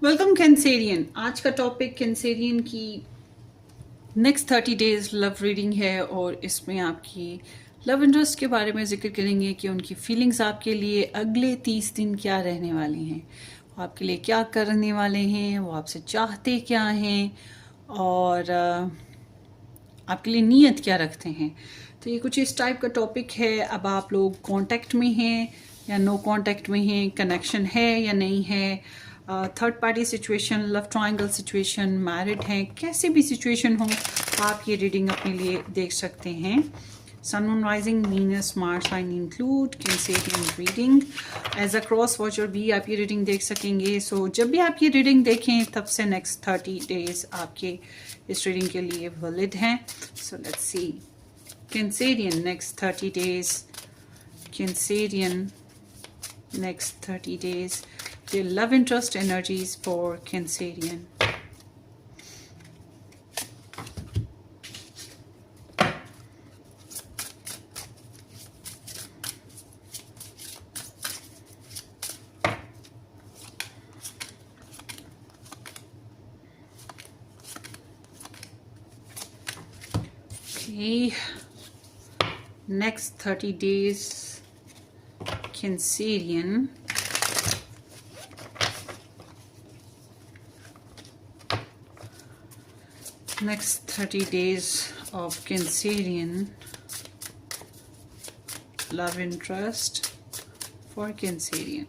Welcome Cancerian. आज का topic Cancerian की नेक्स्ट 30 डेज लव रीडिंग है और इसमें आपकी लव इंटरेस्ट के बारे में जिक्र करेंगे कि उनकी फीलिंग्स आपके लिए अगले 30 दिन क्या रहने वाली हैं, वो आपके लिए क्या करने वाले हैं, वो आपसे चाहते क्या हैं और आपके लिए नीयत क्या रखते हैं। तो ये कुछ इस टाइप का टॉपिक है। अब आप लोग कांटेक्ट में हैं या नो कांटेक्ट में हैं, कनेक्शन है या नहीं है, third party situation, love triangle situation, married हैं, कैसी भी सिचुएशन हो आप ये रीडिंग अपने लिए देख सकते हैं। Sun moon rising Venus Mars sign include Cancerian reading. As a cross watcher भी आप ये रीडिंग देख सकेंगे। सो जब भी आप ये रीडिंग देखें तब से नेक्स्ट 30 डेज आपके इस रीडिंग के लिए वैलिड हैं। So let's see Cancerian next 30 days, Cancerian next 30 days, the love interest energies for Cancerian. Okay, next 30 days Cancerian. Next 30 days of Cancerian love interest for Cancerian.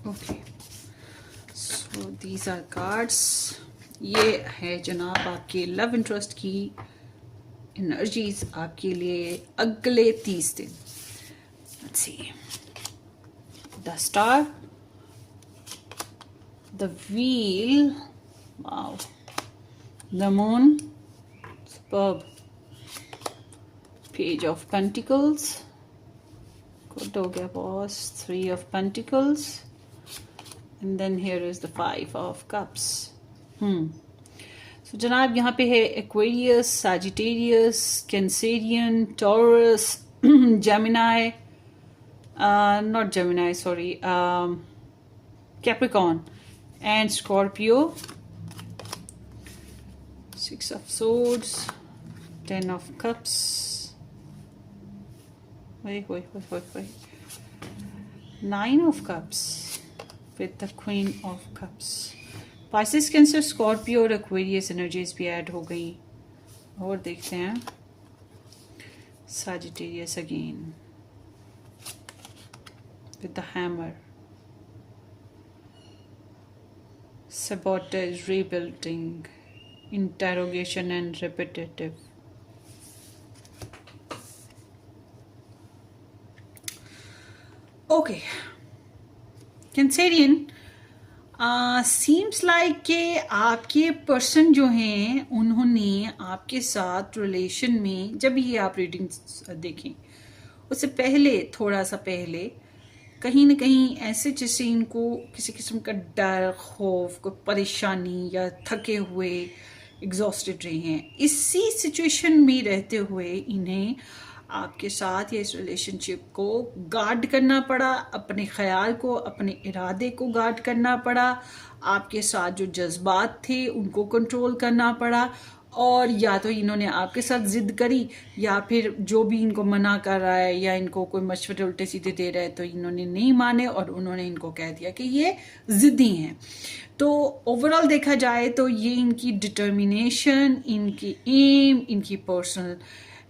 Okay, so these are cards. ये है जनाब आपके love interest की energies आपके लिए अगले 30 दिन। Let's see the star, the wheel, wow, the moon, superb, page of pentacles, good हो गया boss, 3 of pentacles, and then here is the 5 of cups. So, जनाब यहाँ पे है Aquarius, Sagittarius, Cancerian, Taurus, Gemini, not Gemini sorry, Capricorn and Scorpio, 6 of swords, 10 of cups, wait, 9 of cups with the queen of cups. Pisces, cancer, Scorpio और Aquarius energies भी add हो गई। और देखते हैं Sagittarius again with the hammer, sabotage, rebuilding, interrogation and repetitive. Okay, Cancerian, seems like के आपके person जो हैं उन्होंने आपके साथ रिलेशन में, जब ये आप रीडिंग देखें उससे पहले, थोड़ा सा पहले, कहीं ना कहीं ऐसे जैसे इनको किसी किस्म का डर, खौफ, कोई परेशानी या थके हुए, एग्जॉस्टेड रहे हैं। इसी सिचुएशन में रहते हुए इन्हें आपके साथ या इस रिलेशनशिप को गार्ड करना पड़ा, अपने ख्याल को, अपने इरादे को गार्ड करना पड़ा, आपके साथ जो जज्बात थे उनको कंट्रोल करना पड़ा, और या तो इन्होंने आपके साथ जिद करी या फिर जो भी इनको मना कर रहा है या इनको कोई मशवरे उल्टे सीधे दे रहा है तो इन्होंने नहीं माने और उन्होंने इनको कह दिया कि ये जिद्दी हैं। तो ओवरऑल देखा जाए तो ये इनकी डिटर्मिनेशन, इनकी एम, इनकी पर्सनल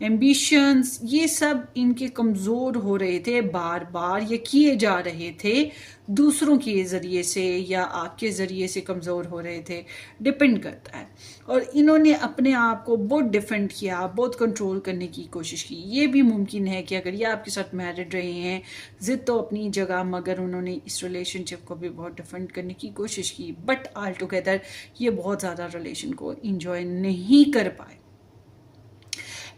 एम्बिशंस, ये सब इनके कमज़ोर हो रहे थे, बार बार ये किए जा रहे थे, दूसरों के ज़रिए से या आपके ज़रिए से कमज़ोर हो रहे थे, डिपेंड करता है। और इन्होंने अपने आप को बहुत डिफेंड किया, बहुत कंट्रोल करने की कोशिश की। ये भी मुमकिन है कि अगर ये आपके साथ मैरिड रहे हैं, ज़िद तो अपनी जगह, मगर उन्होंने इस रिलेशनशिप को भी बहुत डिफेंड करने की कोशिश की, बट ऑल टुगेदर ये बहुत ज़्यादा रिलेशन को इंजॉय नहीं कर पाए।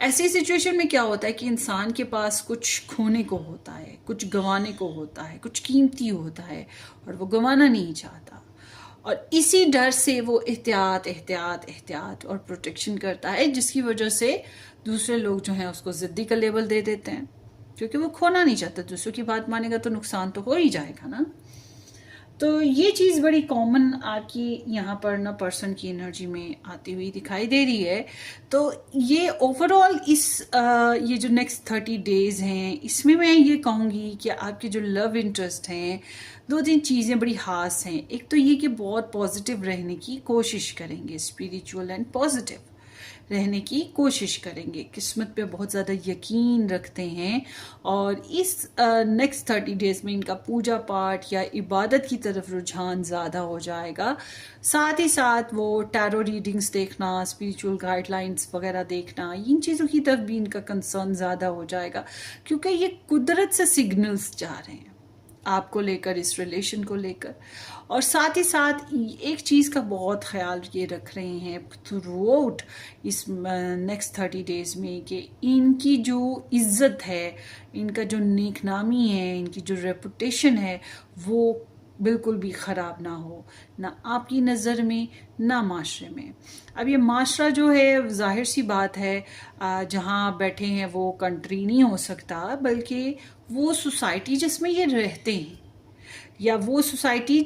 ऐसी सिचुएशन में क्या होता है कि इंसान के पास कुछ खोने को होता है, कुछ गंवाने को होता है, कुछ कीमती होता है और वो गंवाना नहीं चाहता। और इसी डर से वो एहतियात एहतियात एहतियात और प्रोटेक्शन करता है, जिसकी वजह से दूसरे लोग जो हैं उसको ज़िद्दी का लेबल दे देते हैं, क्योंकि वो खोना नहीं चाहता। दूसरों की बात मानेगा तो नुकसान तो हो ही जाएगा ना। तो ये चीज़ बड़ी कॉमन आपकी यहाँ पर ना पर्सन की एनर्जी में आती हुई दिखाई दे रही है। तो ये ओवरऑल ये जो नेक्स्ट 30 डेज हैं, इसमें मैं ये कहूँगी कि आपके जो लव इंटरेस्ट हैं, 2-3 चीज़ें बड़ी खास हैं। एक तो ये कि बहुत पॉजिटिव रहने की कोशिश करेंगे, स्पिरिचुअल एंड पॉजिटिव रहने की कोशिश करेंगे, किस्मत पे बहुत ज़्यादा यकीन रखते हैं, और इस नेक्स्ट 30 डेज में इनका पूजा पाठ या इबादत की तरफ रुझान ज़्यादा हो जाएगा। साथ ही साथ वो टैरो रीडिंग्स देखना, स्पिरिचुअल गाइडलाइंस वगैरह देखना, इन चीज़ों की तरफ भी इनका कंसर्न ज़्यादा हो जाएगा, क्योंकि ये कुदरत से सिग्नल्स जा रहे हैं आपको लेकर, इस रिलेशन को लेकर। और साथ ही साथ एक चीज़ का बहुत ख्याल ये रख रहे हैं थ्रू आउट इस नेक्स्ट 30 डेज में, कि इनकी जो इज्जत है, इनका जो नेकनामी है, इनकी जो रेपुटेशन है, वो बिल्कुल भी ख़राब ना हो, ना आपकी नज़र में ना माशरे में। अब ये माशरा जो है, जाहिर सी बात है, जहाँ बैठे हैं वो कंट्री नहीं हो सकता, बल्कि वो सोसाइटी जिसमें ये रहते हैं, या वो सोसाइटी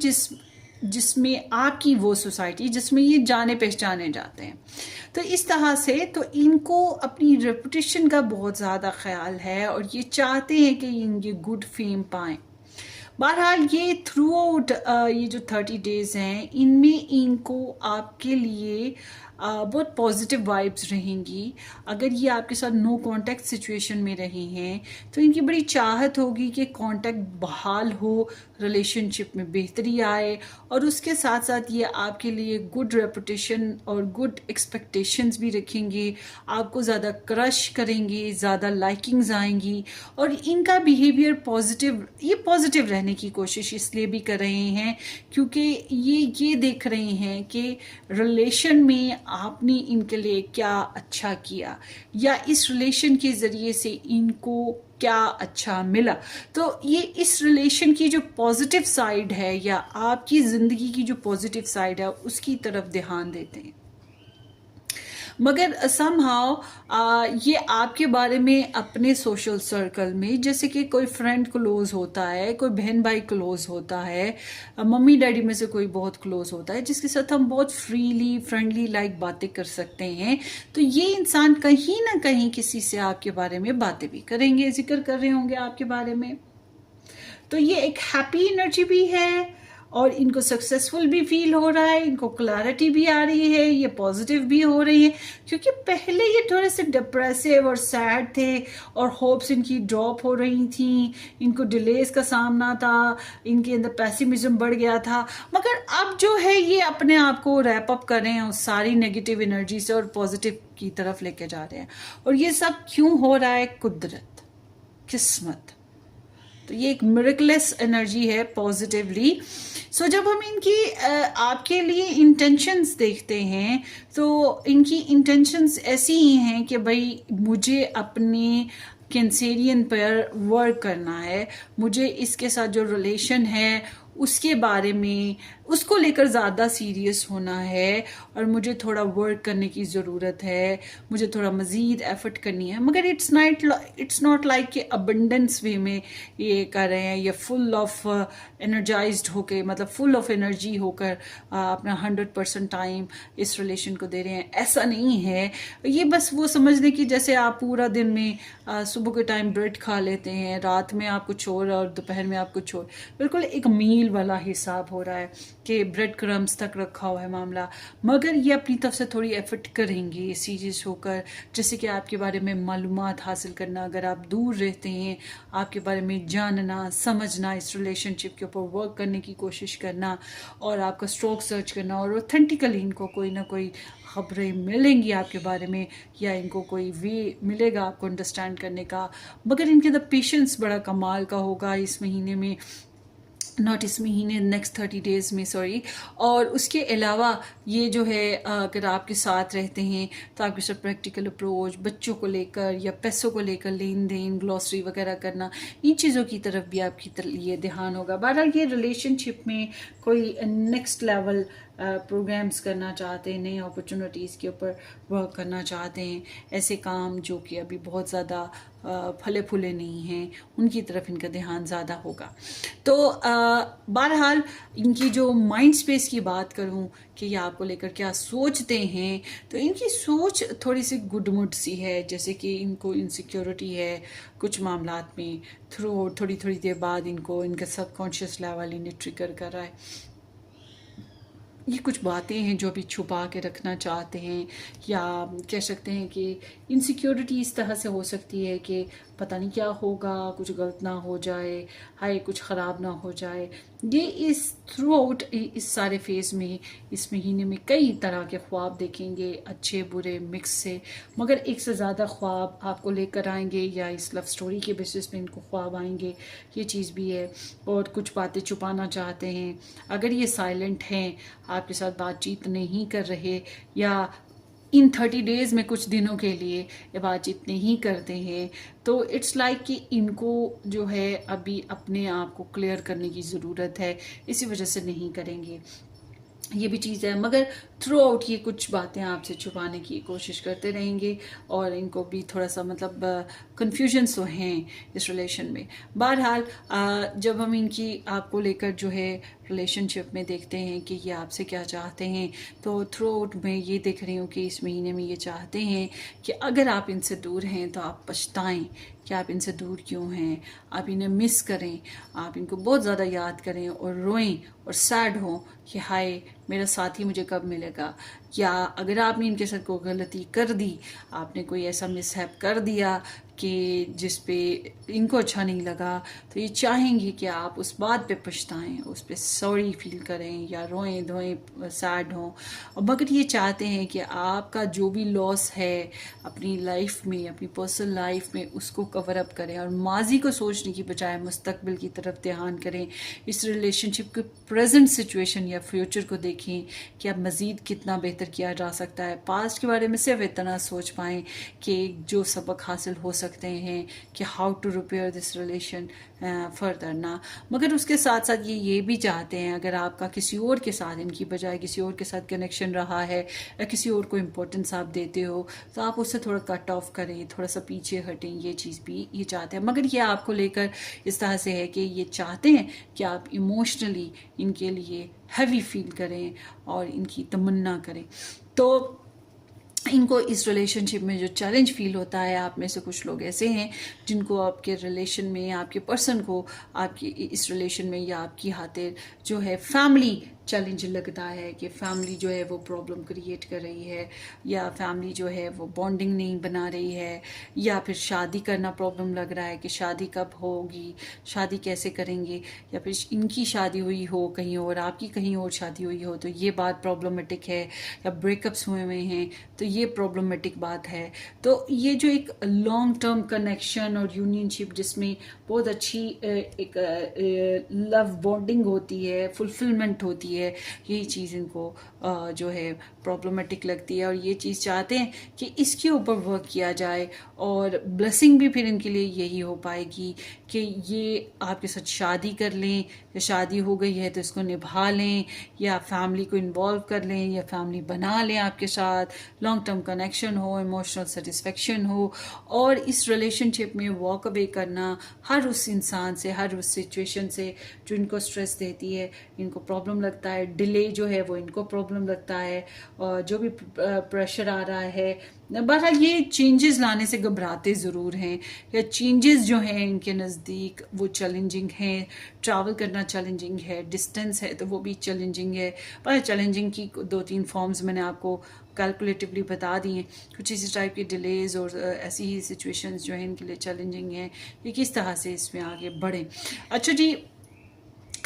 जिसमें आपकी वो सोसाइटी जिसमें ये जाने पहचाने जाते हैं। तो इस तरह से तो इनको अपनी रेपुटेशन का बहुत ज़्यादा ख्याल है, और ये चाहते हैं कि ये गुड फेम पाएं। बहरहाल ये थ्रू आउट ये जो 30 डेज हैं, इनमें इनको आपके लिए बहुत पॉजिटिव वाइब्स रहेंगी। अगर ये आपके साथ नो कांटेक्ट सिचुएशन में रहे हैं, तो इनकी बड़ी चाहत होगी कि कांटेक्ट बहाल हो, रिलेशनशिप में बेहतरी आए, और उसके साथ साथ ये आपके लिए गुड रेपुटेशन और गुड एक्सपेक्टेशंस भी रखेंगे, आपको ज़्यादा क्रश करेंगे, ज़्यादा लाइकिंग्स आएंगी, और इनका बिहेवियर पॉजिटिव रहने की कोशिश इसलिए भी कर रहे हैं क्योंकि ये देख रहे हैं कि रिलेशन में आपने इनके लिए क्या अच्छा किया, या इस रिलेशन के ज़रिए से इनको क्या अच्छा मिला। तो ये इस रिलेशन की जो पॉजिटिव साइड है, या आपकी ज़िंदगी की जो पॉजिटिव साइड है, उसकी तरफ ध्यान देते हैं। मगर समहाउ ये आपके बारे में अपने सोशल सर्कल में, जैसे कि कोई फ्रेंड क्लोज होता है, कोई बहन भाई क्लोज होता है, मम्मी डैडी में से कोई बहुत क्लोज होता है, जिसके साथ हम बहुत फ्रीली फ्रेंडली लाइक बातें कर सकते हैं, तो ये इंसान कहीं ना कहीं किसी से आपके बारे में बातें भी करेंगे, जिक्र कर रहे होंगे आपके बारे में। तो ये एक हैप्पी एनर्जी भी है, और इनको सक्सेसफुल भी फील हो रहा है, इनको क्लैरिटी भी आ रही है, ये पॉजिटिव भी हो रही है, क्योंकि पहले ये थोड़े से डिप्रेसिव और सैड थे, और होप्स इनकी ड्रॉप हो रही थी, इनको डिलेस का सामना था, इनके अंदर पैसिमिज्म बढ़ गया था। मगर अब जो है ये अपने आप को रैप अप कर रहे हैं उस सारी नेगेटिव एनर्जी से, और पॉजिटिव की तरफ लेके जा रहे हैं। और ये सब क्यों हो रहा है? कुदरत, किस्मत। तो ये एक मिरेकलेस एनर्जी है पॉजिटिवली। सो जब हम इनकी आपके लिए इंटेंशंस देखते हैं, तो इनकी इंटेंशंस ऐसी ही हैं कि भाई मुझे अपने कैंसेरियन पर वर्क करना है, मुझे इसके साथ जो रिलेशन है उसके बारे में, उसको लेकर ज़्यादा सीरियस होना है, और मुझे थोड़ा वर्क करने की ज़रूरत है, मुझे थोड़ा मज़ीद एफर्ट करनी है। मगर इट्स नॉट लाइक कि अबंडेंस वे में ये कर रहे हैं, या फुल ऑफ एनर्जाइज्ड होकर, मतलब फुल ऑफ एनर्जी होकर अपना 100% टाइम इस रिलेशन को दे रहे हैं। ऐसा नहीं है। ये बस वो समझ लें कि जैसे आप पूरा दिन में सुबह के टाइम ब्रेड खा लेते हैं, रात में आप कुछ और दोपहर में आप कुछ और, बिल्कुल एक मील वाला हिसाब हो रहा है कि ब्रेड क्रम्स तक रखा हुआ है मामला। मगर ये अपनी तरफ से थोड़ी एफर्ट करेंगे सीरियस होकर, जैसे कि आपके बारे में मालूमात हासिल करना, अगर आप दूर रहते हैं आपके बारे में जानना, समझना, इस रिलेशनशिप के ऊपर वर्क करने की कोशिश करना, और आपका स्ट्रोक सर्च करना, और ऑथेंटिकली इनको कोई ना कोई खबरें मिलेंगी आपके बारे में, या इनको कोई वे मिलेगा आपको अंडरस्टैंड करने का। मगर इनके अंदर पेशेंस बड़ा कमाल का होगा इस महीने में। नॉट इस महीने, नेक्स्ट 30 डेज़ में, सॉरी। और उसके अलावा ये जो है अगर आपके साथ रहते हैं तो आपके साथ प्रैक्टिकल अप्रोच, बच्चों को लेकर या पैसों को लेकर लेन देन, ग्लॉसरी वगैरह करना, इन चीज़ों की तरफ भी आपकी ये ध्यान होगा। बहरहाल ये रिलेशनशिप में कोई नेक्स्ट लेवल प्रोग्राम्स करना चाहते हैं, नई अपॉर्चुनिटीज़ के ऊपर वर्क करना चाहते हैं, ऐसे काम जो कि अभी बहुत ज़्यादा फले फूले नहीं हैं, उनकी तरफ इनका ध्यान ज़्यादा होगा। तो बहरहाल इनकी जो माइंड स्पेस की बात करूं कि ये आपको लेकर क्या सोचते हैं, तो इनकी सोच थोड़ी सी गुडमुड सी है, जैसे कि इनको इनसिक्योरिटी है कुछ मामलात में, थ्रू थोड़ी थोड़ी देर बाद इनको इनका सबकॉन्शियस लेवल इन्हें ट्रिगर कर रहा है। ये कुछ बातें हैं जो अभी छुपा के रखना चाहते हैं, या कह सकते हैं कि इनसिक्योरिटी इस तरह से हो सकती है कि पता नहीं क्या होगा, कुछ गलत ना हो जाए, हाय कुछ ख़राब ना हो जाए। ये इस थ्रू आउट इस सारे फेज़ में, इस महीने में कई तरह के ख्वाब देखेंगे, अच्छे बुरे मिक्स से, मगर एक से ज़्यादा ख्वाब आपको लेकर आएंगे या इस लव स्टोरी के बेसिस पे इनको ख्वाब आएंगे, ये चीज़ भी है। और कुछ बातें छुपाना चाहते हैं, अगर ये साइलेंट हैं, आपके साथ बातचीत नहीं कर रहे, या इन 30 डेज़ में कुछ दिनों के लिए ये बातचीत नहीं करते हैं, तो इट्स लाइक कि इनको जो है अभी अपने आप को क्लियर करने की ज़रूरत है, इसी वजह से नहीं करेंगे, ये भी चीज़ है। मगर थ्रू आउट ये कुछ बातें आपसे छुपाने की कोशिश करते रहेंगे, और इनको भी थोड़ा सा मतलब कन्फ्यूजन्स तो हैं इस रिलेशन में। बहरहाल जब हम इनकी आपको लेकर जो है रिलेशनशिप में देखते हैं कि ये आपसे क्या चाहते हैं, तो थ्रू आउट मैं ये देख रही हूँ कि इस महीने में ये चाहते हैं कि अगर आप इनसे दूर हैं तो आप पछताएं कि आप इनसे दूर क्यों हैं, आप इन्हें मिस करें, आप इनको बहुत ज़्यादा याद करें और रोएं और सैड हों कि हाय मेरा साथी मुझे कब मिलेगा। या अगर आपने इनके साथ कोई गलती कर दी, आपने कोई ऐसा मिसहैप कर दिया कि जिस पे इनको अच्छा नहीं लगा, तो ये चाहेंगे कि आप उस बात पे पछताएं, उस पे सॉरी फील करें या रोएं धोएं, सैड हों। और मगर ये चाहते हैं कि आपका जो भी लॉस है अपनी लाइफ में, अपनी पर्सनल लाइफ में, उसको कवर अप करें और माजी को सोचने की बजाय मुस्तकबिल की तरफ ध्यान करें। इस रिलेशनशिप के प्रेजेंट सिचुएशन या फ्यूचर को देखें कि अब मज़ीद कितना बेहतर किया जा सकता है। पास्ट के बारे में सिर्फ इतना सोच पाएँ कि जो सबक हासिल हो सकते हैं कि how to repair this relation further ना। मगर उसके साथ साथ ये भी चाहते हैं अगर आपका किसी और के साथ, इनकी बजाय किसी और के साथ कनेक्शन रहा है या किसी और को इम्पोर्टेंस आप देते हो, तो आप उससे थोड़ा कट ऑफ करें, थोड़ा सा पीछे हटें। ये चीज़ भी ये चाहते हैं। मगर ये आपको लेकर इस तरह से है कि ये चाहते हैं कि आप इमोशनली इनके लिए हैवी फील करें और इनकी तमन्ना करें। तो इनको इस रिलेशनशिप में जो चैलेंज फील होता है, आप में से कुछ लोग ऐसे हैं जिनको आपके रिलेशन में, आपके पर्सन को आपकी इस रिलेशन में या आपकी खातिर जो है फैमिली चैलेंज लगता है कि फैमिली जो है वो प्रॉब्लम क्रिएट कर रही है, या फैमिली जो है वो बॉन्डिंग नहीं बना रही है, या फिर शादी करना प्रॉब्लम लग रहा है कि शादी कब होगी, शादी कैसे करेंगे, या फिर इनकी शादी हुई हो कहीं और, आपकी कहीं और शादी हुई हो, तो ये बात प्रॉब्लमेटिक है, या ब्रेकअप्स हुए हुए हैं तो ये प्रॉब्लमेटिक बात है। तो ये जो एक लॉन्ग टर्म कनेक्शन और यूनियनशिप जिसमें बहुत अच्छी एक लव बॉन्डिंग होती है, फुलफिलमेंट होती है, यही चीज़ इनको जो है प्रॉब्लमेटिक लगती है। और ये चीज़ चाहते हैं कि इसके ऊपर वर्क किया जाए, और ब्लेसिंग भी फिर इनके लिए यही हो पाएगी कि ये आपके साथ शादी कर लें, या शादी हो गई है तो इसको निभा लें, या फैमिली को इन्वॉल्व कर लें, या फैमिली बना लें आपके साथ, लॉन्ग टर्म कनेक्शन हो, इमोशनल सेटिस्फेक्शन हो। और इस रिलेशनशिप में वॉक अवे करना हर उस इंसान से, हर उस सिचुएशन से जो इनको स्ट्रेस देती है, इनको प्रॉब्लम लगता है, डिले जो है वो इनको प्रॉब्लम लगता है, और जो भी प्रेशर आ रहा है। बहरहाल ये चेंजेस लाने से घबराते ज़रूर हैं, या चेंजेस जो हैं इनके नज़दीक वो चैलेंजिंग हैं, ट्रैवल करना चैलेंजिंग है, डिस्टेंस है तो वो भी चैलेंजिंग है। पर चैलेंजिंग की 2-3 फॉर्म्स मैंने आपको कैलकुलेटिवली बता दी हैं। कुछ इसी टाइप की डिलेज और ऐसी ही सिचुएशंस जो हैं इनके लिए चैलेंजिंग हैं, ये किस तरह से इसमें आगे बढ़ें। अच्छा जी,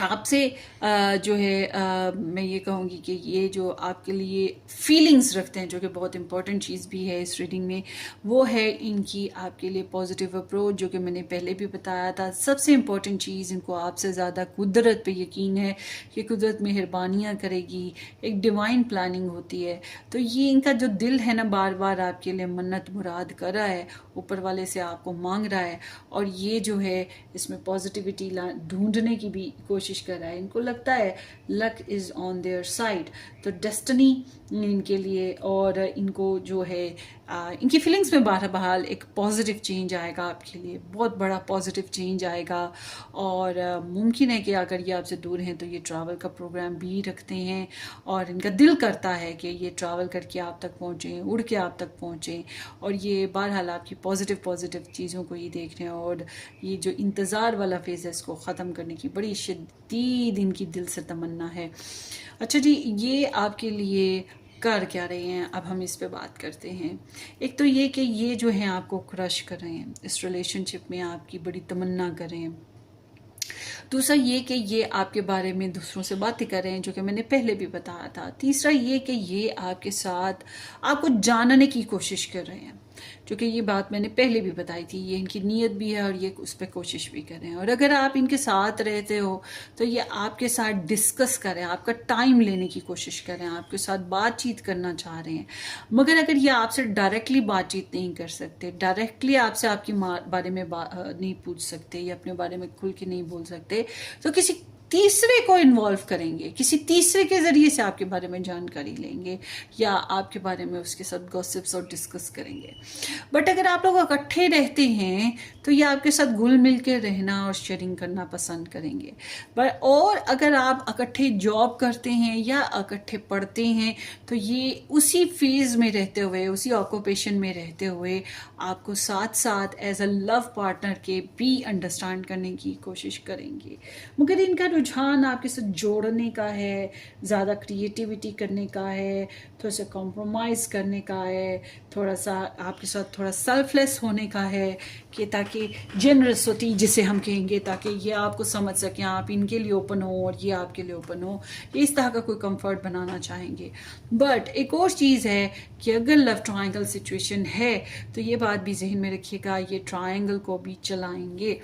आपसे जो है मैं ये कहूँगी कि ये जो आपके लिए फीलिंग्स रखते हैं, जो कि बहुत इंपॉर्टेंट चीज़ भी है इस रीडिंग में, वो है इनकी आपके लिए पॉजिटिव अप्रोच, जो कि मैंने पहले भी बताया था। सबसे इम्पॉर्टेंट चीज़, इनको आपसे ज़्यादा कुदरत पे यकीन है कि कुदरत मेहरबानियाँ करेगी, एक डिवाइन प्लानिंग होती है। तो ये इनका जो दिल है ना, बार बार आपके लिए मन्नत मुराद कर रहा है, ऊपर वाले से आपको मांग रहा है, और ये जो है इसमें पॉजिटिविटी ढूंढने की भी कोशिश कर रहा है। इनको लगता है luck is on their side, तो डेस्टिनी इनके लिए, और इनको जो है इनकी फीलिंग्स में बहरहाल एक पॉजिटिव चेंज आएगा आपके लिए, बहुत बड़ा पॉजिटिव चेंज आएगा। और मुमकिन है कि अगर ये आपसे दूर हैं तो ये ट्रैवल का प्रोग्राम भी रखते हैं, और इनका दिल करता है कि ये ट्रैवल करके आप तक पहुँचें, उड़ के आप तक पहुँचें, और ये बहरहाल आपकी पॉजिटिव चीज़ों को ये देख रहे हैं, और ये जो इंतज़ार वाला फेज़ है इसको ख़त्म करने की बड़ी शदीद इनकी दिल से तमन्ना है। अच्छा जी, ये आपके लिए कर क्या रहे हैं, अब हम इस पे बात करते हैं। एक तो ये कि ये जो है आपको क्रश कर रहे हैं, इस रिलेशनशिप में आपकी बड़ी तमन्ना कर रहे हैं। दूसरा ये कि ये आपके बारे में दूसरों से बातें कर रहे हैं, जो कि मैंने पहले भी बताया था। तीसरा ये कि ये आपके साथ आपको जानने की कोशिश कर रहे हैं, जो कि ये बात मैंने पहले भी बताई थी। ये इनकी नीयत भी है और ये उस पर कोशिश भी कर रहे हैं। और अगर आप इनके साथ रहते हो तो ये आपके साथ डिस्कस कर रहे हैं, आपका टाइम लेने की कोशिश कर रहे हैं, आपके साथ बातचीत करना चाह रहे हैं। मगर अगर ये आपसे डायरेक्टली बातचीत नहीं कर सकते, डायरेक्टली आपसे आपकी बारे में नहीं पूछ सकते, या अपने बारे में खुल के नहीं बोल सकते, तो किसी तीसरे को इन्वॉल्व करेंगे, किसी तीसरे के जरिए से आपके बारे में जानकारी लेंगे, या आपके बारे में उसके साथ गॉसिप्स और डिस्कस करेंगे। बट अगर आप लोग इकट्ठे रहते हैं तो ये आपके साथ घुल मिल के रहना और शेयरिंग करना पसंद करेंगे। बट और अगर आप इकट्ठे जॉब करते हैं या इकट्ठे पढ़ते हैं तो ये उसी फेज में रहते हुए, उसी ऑक्यूपेशन में रहते हुए आपको साथ साथ एज अ लव पार्टनर के भी अंडरस्टैंड करने की कोशिश करेंगे। मगर इनका रुझान आपके साथ जोड़ने का है, ज़्यादा क्रिएटिविटी करने का है, थोड़ा सा कॉम्प्रोमाइज़ करने का है, थोड़ा सा आपके साथ थोड़ा सेल्फलेस होने का है, कि ताकि जेनरसिटी जिसे हम कहेंगे, ताकि ये आपको समझ सकें, आप इनके लिए ओपन हो और ये आपके लिए ओपन हो, इस तरह का कोई कंफर्ट बनाना चाहेंगे। बट एक और चीज़ है कि अगर लव ट्रायंगल सिचुएशन है तो ये बात भी जहन में रखिएगा, ये ट्रायंगल को भी चलाएंगे।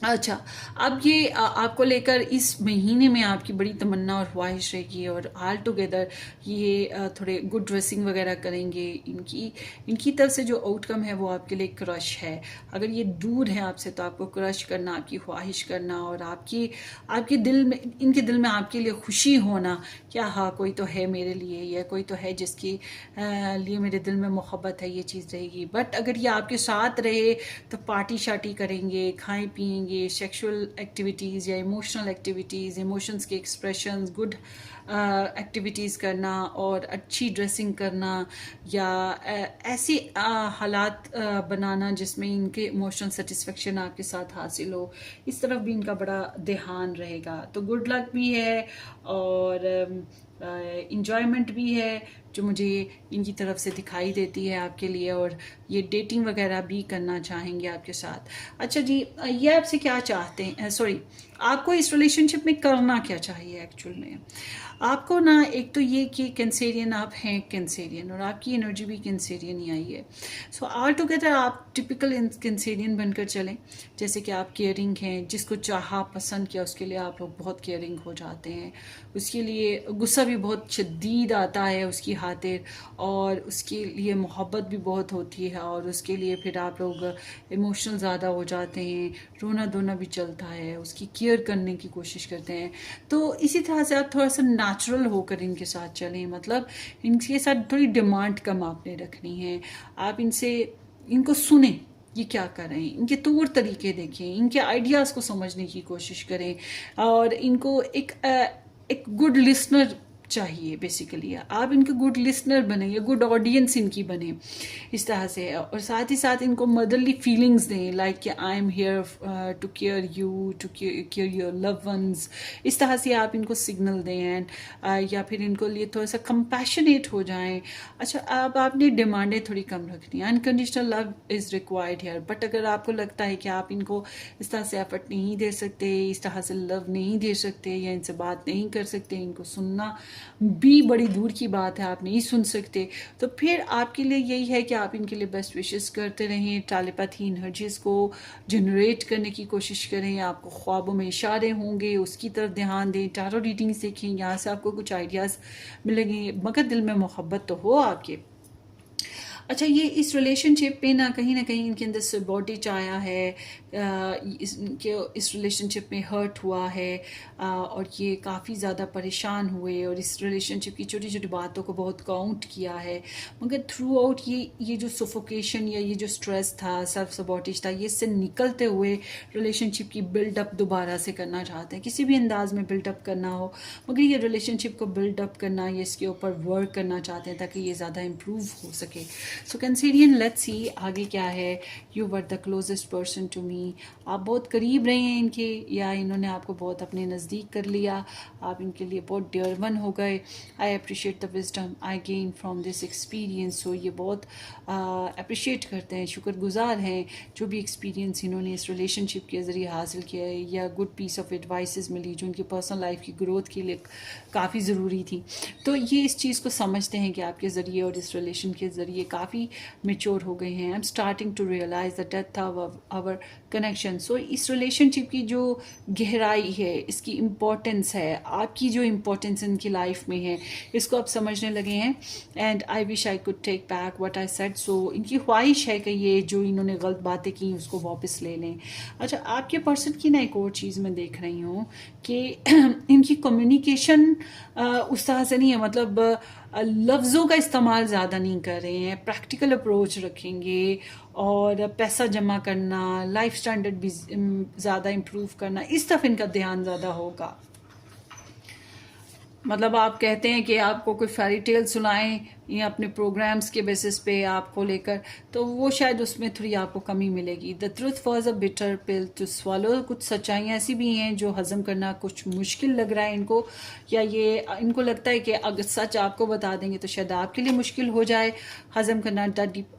अच्छा, अब ये आपको लेकर इस महीने में आपकी बड़ी तमन्ना और ख्वाहिश रहेगी, और ऑल टुगेदर ये थोड़े गुड ड्रेसिंग वगैरह करेंगे। इनकी तरफ से जो आउटकम है वो आपके लिए क्रश है। अगर ये दूर है आपसे तो आपको क्रश करना, आपकी ख्वाहिश करना, और आपके दिल में, इनके दिल में आपके लिए खुशी होना, क्या हाँ कोई तो है मेरे लिए, या कोई तो है जिसकी लिए मेरे दिल में मोहब्बत है, ये चीज़ रहेगी। बट अगर ये आपके साथ रहे तो पार्टी शार्टी करेंगे, खाएं पिएंगे, सेक्सुअल एक्टिविटीज़ या इमोशनल एक्टिविटीज़, इमोशंस के एक्सप्रेशंस, गुड एक्टिविटीज़ करना, और अच्छी ड्रेसिंग करना, या ऐसी हालात बनाना जिसमें इनके इमोशनल सेटिस्फेक्शन आपके साथ हासिल हो, इस तरफ भी इनका बड़ा ध्यान रहेगा। तो गुड लक भी है और इंजॉयमेंट भी है जो मुझे इनकी तरफ से दिखाई देती है आपके लिए, और ये डेटिंग वगैरह भी करना चाहेंगे आपके साथ। अच्छा जी, ये आपसे क्या चाहते हैं, सॉरी, आपको इस रिलेशनशिप में करना क्या चाहिए एक्चुअल में? आपको ना, एक तो ये कि कैंसेरियन आप हैं, कैंसेरियन, और आपकी एनर्जी भी कैंसेरियन ही आई है। सो ऑल टुगेदर आप टिपिकल कैंसेरियन बनकर चलें, जैसे कि आप केयरिंग हैं, जिसको चाहा पसंद किया उसके लिए आप लोग बहुत केयरिंग हो जाते हैं, उसके लिए गुस्सा भी बहुत शदीद आता है उसकी खातिर, और उसके लिए मोहब्बत भी बहुत होती है, और उसके लिए फिर आप लोग इमोशनल ज़्यादा हो जाते हैं, रोना धोना भी चलता है, उसकी केयर करने की कोशिश करते हैं। तो इसी तरह से आप थोड़ा सा नेचुरल होकर इनके साथ चलें, मतलब इनके साथ थोड़ी डिमांड कम आपने रखनी है। आप इनको सुने, ये क्या कर रहे हैं, इनके तौर तरीके देखें, इनके आइडियाज़ को समझने की कोशिश करें, और इनको एक गुड लिसनर चाहिए बेसिकली, आप इनके गुड लिसनर बने या गुड ऑडियंस इनकी बने इस तरह से। और साथ ही साथ इनको मदरली फीलिंग्स दें, लाइक कि I am here to care you, to care your love ones, इस तरह से आप इनको सिग्नल दें। एंड या फिर इनको लिए थोड़ा सा कंपैशनेट हो जाएं। अच्छा, अब आपने डिमांडें थोड़ी कम रखनी है, unconditional love is required here, but अगर आपको लगता है कि आप इनको इस तरह से एफर्ट नहीं दे सकते, इस तरह से लव नहीं दे सकते, या इनसे बात नहीं कर सकते, इनको सुनना भी बड़ी दूर की बात है, आप नहीं सुन सकते, तो फिर आपके लिए यही है कि आप इनके लिए बेस्ट विशेस करते रहें, टेलीपैथी एनर्जीज को जनरेट करने की कोशिश करें। आपको ख्वाबों में इशारे होंगे, उसकी तरफ ध्यान दें, टैरो रीडिंग्स देखें, यहाँ से आपको कुछ आइडियाज़ मिलेंगे, मगर दिल में मोहब्बत तो हो आपके। अच्छा, ये इस रिलेशनशिप पे ना कहीं इनके अंदर सबॉटेज आया है, इस रिलेशनशिप में हर्ट हुआ है, और ये काफ़ी ज़्यादा परेशान हुए और इस रिलेशनशिप की छोटी छोटी बातों को बहुत काउंट किया है, मगर थ्रू आउट ये जो सफोकेशन या ये जो स्ट्रेस था, सेल्फ सबॉटेज था, ये इससे निकलते हुए रिलेशनशिप की बिल्डअप दोबारा से करना चाहते हैं, किसी भी अंदाज में बिल्डअप करना हो, मगर ये रिलेशनशिप को बिल्डअप करना, ये इसके ऊपर वर्क करना चाहते हैं ताकि ये ज़्यादा इम्प्रूव हो सके। सो कैंसेरियन, लेट्स सी आगे क्या है। You were the closest person to me, आप बहुत करीब रहे हैं इनके, या इन्होंने आपको बहुत अपने नज़दीक कर लिया, आप इनके लिए बहुत डियर वन हो गए। I appreciate the wisdom I gain from this experience, so ये बहुत अप्रिशिएट करते हैं, शुक्रगुजार हैं जो भी एक्सपीरियंस इन्होंने इस रिलेशनशिप के ज़रिए हासिल किया है, या गुड पीस ऑफ एडवाइसेस मिली जो उनकी पर्सनल लाइफ की ग्रोथ के लिए काफ़ी ज़रूरी थी। तो ये इस चीज़ को समझते हैं कि आपके ज़रिए और इस रिलेशन के ज़रिए काफ़ी मेच्योर हो गए हैं। I am starting to realise the depth of our connection. So इस रिलेशनशिप की जो गहराई है, इसकी इम्पोर्टेंस है, आपकी जो इम्पोर्टेंस इनकी लाइफ में है, इसको आप समझने लगे हैं। And I wish I could take back what I said, so इनकी ख्वाहिश है कि ये जो इन्होंने गलत बातें की उसको वापस ले लें। अच्छा, आपके पर्सन की ना एक और चीज़ मैं देख रही हूँ कि इनकी कम्युनिकेशन उस तरह से नहीं है, मतलब लफ्ज़ों का इस्तेमाल ज़्यादा नहीं कर रहे हैं, प्रैक्टिकल अप्रोच रखेंगे, और पैसा जमा करना, लाइफ स्टैंडर्ड भी ज़्यादा इम्प्रूव करना, इस तरफ इनका ध्यान ज़्यादा होगा। मतलब आप कहते हैं कि आपको कोई फेरी टेल सुनाएं या अपने प्रोग्राम्स के बेसिस पे आपको लेकर, तो वो शायद उसमें थोड़ी आपको कमी मिलेगी। The truth was a bitter pill to swallow, कुछ सच्चाइयाँ ऐसी भी हैं जो हजम करना कुछ मुश्किल लग रहा है इनको, या ये इनको लगता है कि अगर सच आपको बता देंगे तो शायद आपके लिए मुश्किल हो जाए हजम करना।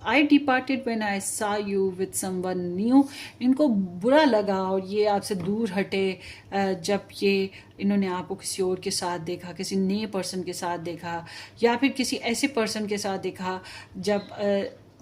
आई डिपार्टेड व्हेन आई सा यू विद समवन न्यू, इनको बुरा लगा और ये आपसे दूर हटे जब ये इन्होंने आपको किसी और के साथ देखा, किसी नए पर्सन के साथ देखा, या फिर किसी ऐसे पर्सन के साथ देखा जब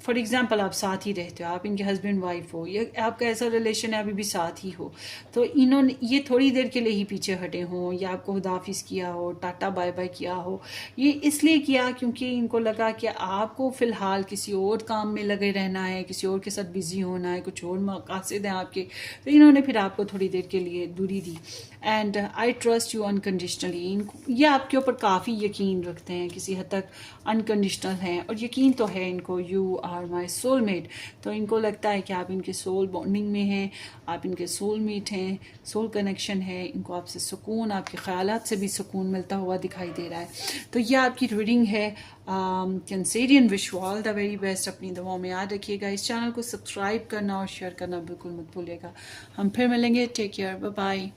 फॉर एग्जाम्पल आप साथ ही रहते हो, आप इनके हस्बैंड वाइफ हो, या आपका ऐसा रिलेशन है अभी भी साथ ही हो, तो इन्होंने ये थोड़ी देर के लिए ही पीछे हटे हों, या आपको खुदाफिज किया हो, टाटा बाय बाय किया हो। ये इसलिए किया क्योंकि इनको लगा कि आपको फ़िलहाल किसी और काम में लगे रहना है, किसी और के साथ बिजी होना है, कुछ और मकासद हैं आपके, तो इन्होंने फिर आपको थोड़ी देर के लिए दूरी दी। And I trust you unconditionally, ये आपके ऊपर काफ़ी यकीन रखते हैं, किसी हद तक अनकंडीशनल हैं, और यकीन तो है इनको, यू आर माई सोलमेट, तो इनको लगता है कि आप इनके सोल बॉन्डिंग में हैं, आप इनके सोलमेट हैं, सोल कनेक्शन है, इनको आपसे सुकून, आपके ख्यालात से भी सुकून मिलता हुआ दिखाई दे रहा है। तो यह आपकी रीडिंग है Cancerian. Wish you all the very best, अपनी दुआओं में याद रखिएगा, इस चैनल को सब्सक्राइब करना और शेयर करना बिल्कुल मत भूलिएगा। हम फिर मिलेंगे, टेक केयर, बाय बाय।